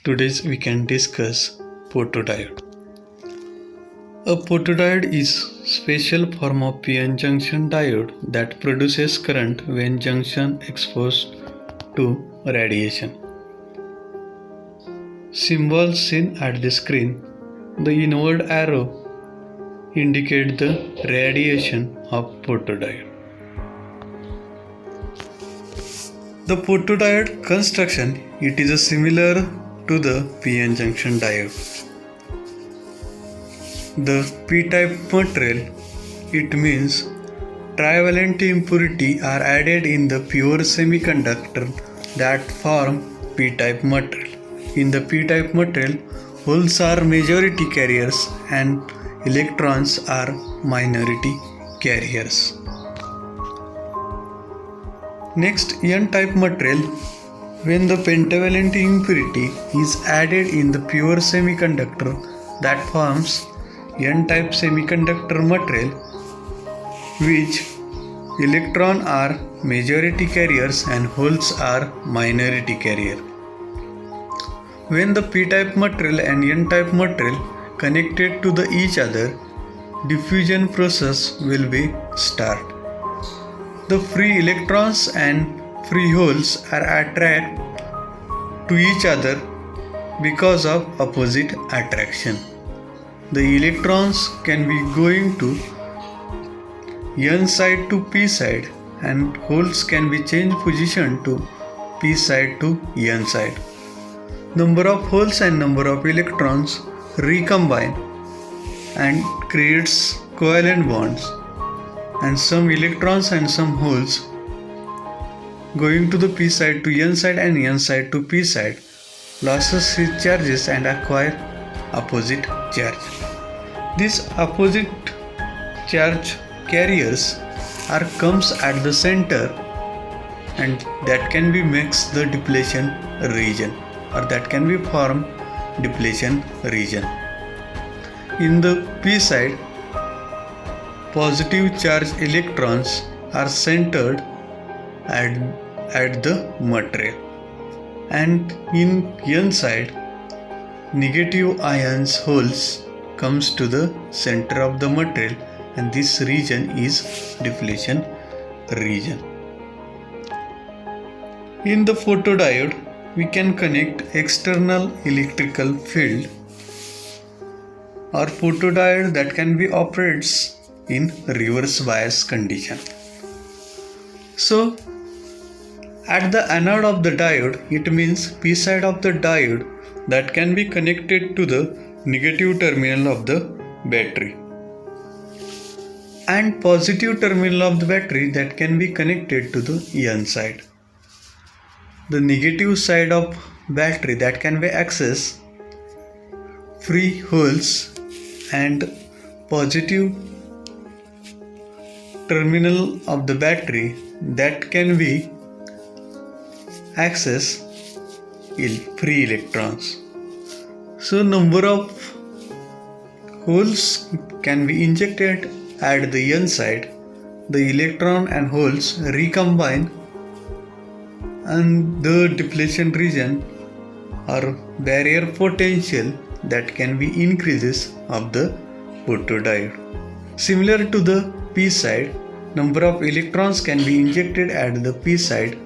Today we can discuss photodiode. A photodiode is special form of PN junction diode that produces current when junction exposed to radiation. Symbols seen at the screen. The inward arrow indicate the radiation of photodiode. The photodiode construction, it is similar to the PN junction diode. The p-type material, it means trivalent impurity are added in the pure semiconductor that form p-type material. In the p-type material, holes are majority carriers and electrons are minority carriers. Next, n-type material. When the pentavalent impurity is added in the pure semiconductor that forms n-type semiconductor material, which electrons are majority carriers and holes are minority carrier. When the p-type material and n-type material connected to each other, diffusion process will be start. The free electrons and free holes are attracted to each other because of opposite attraction. The electrons can be going to n side to p side and holes can be changed position to p side to n side. Number of holes and number of electrons recombine and creates covalent bonds, and some electrons and some holes going to the p side to n side and n side to p side loses its charges and acquire opposite charge. These opposite charge carriers are comes at the center, and that can be makes the depletion region, or that can be form depletion region. In the p side, positive charge electrons are centered at the material, and in n side, negative ions holes comes to the center of the material, and this region is depletion region. In the photodiode, we can connect external electrical field or photodiode that can be operates in reverse bias condition. So at the anode of the diode, it means p side of the diode that can be connected to the negative terminal of the battery, and positive terminal of the battery that can be connected to the n side. The negative side of battery that can be access free holes, and positive terminal of the battery that can be access free electrons. So number of holes can be injected at the n side. The electron and holes recombine, and the depletion region or barrier potential that can be increases of the photodiode. Similar to the p side, number of electrons can be injected at the p side.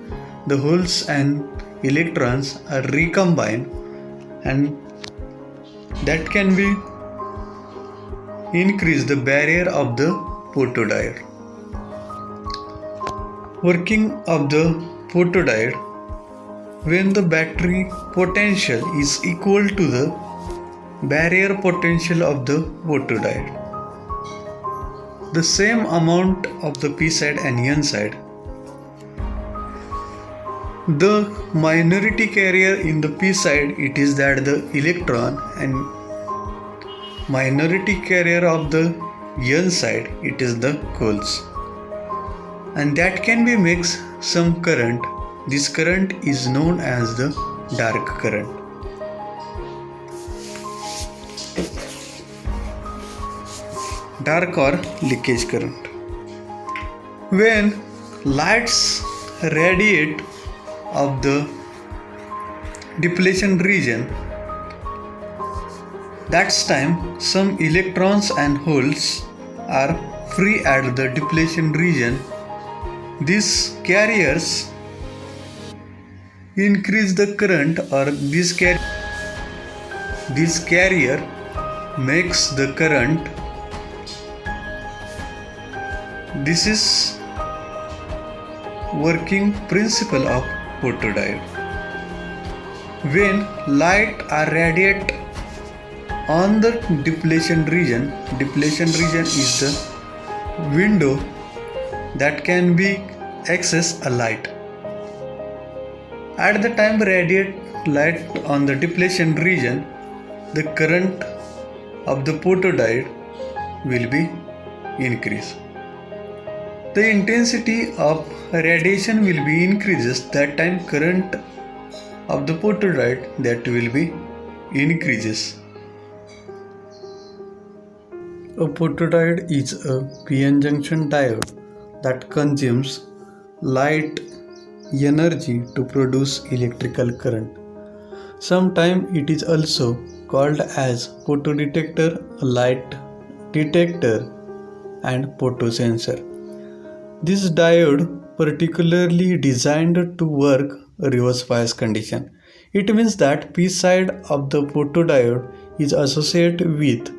The holes and electrons are recombined, and that can be increase the barrier of the photodiode. Working of the photodiode: when the battery potential is equal to the barrier potential of the photodiode, the same amount of the p side and n side, the minority carrier in the p side, it is that the electron, and minority carrier of the n side, it is the holes, and that can be mix some current. This current is known as the dark current. Dark or leakage current. When lights radiate of the depletion region, That's time some electrons and holes are free at the depletion region. These carriers increase the current, or this carrier makes the current. This is working principle of photodiode. When light are radiate on the depletion region is the window that can be access a light. At the time radiate light on the depletion region, the current of the photodiode will be increased. The intensity of radiation will be increases. That time current of the photodiode that will be increases. A photodiode is a PN junction diode that consumes light energy to produce electrical current. Sometimes it is also called as photodetector, light detector, and photosensor. This diode particularly designed to work reverse bias condition. It means that P side of the photodiode is associated with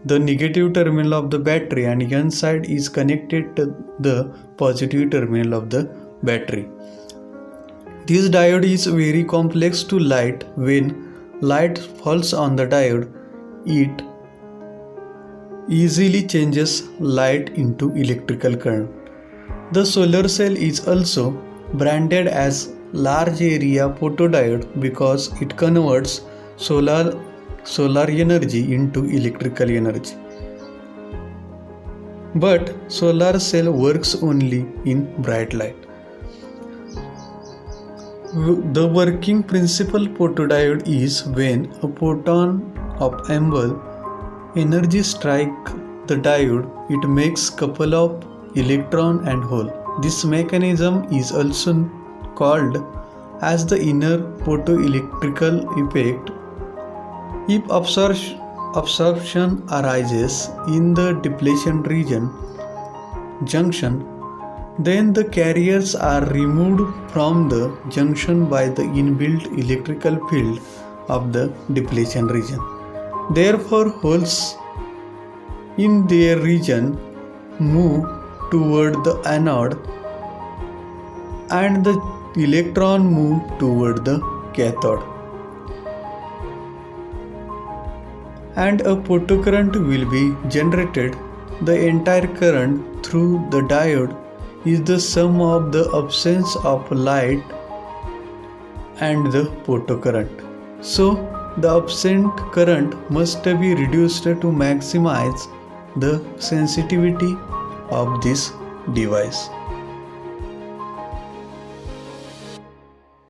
the negative terminal of the battery and N side is connected to the positive terminal of the battery. This diode is very complex to light. When light falls on the diode, it easily changes light into electrical current. The solar cell is also branded as large area photodiode because it converts solar energy into electrical energy. But solar cell works only in bright light. The working principle photodiode is when a photon of ambient energy strike the diode, it makes couple of electron and hole. This mechanism is also called as the inner photoelectrical effect. If absorption arises in the depletion region junction, then the carriers are removed from the junction by the inbuilt electrical field of the depletion region. Therefore, holes in their region move toward the anode and the electron move toward the cathode. And a photocurrent will be generated. The entire current through the diode is the sum of the absence of light and the photocurrent. So, the absent current must be reduced to maximize the sensitivity of this device.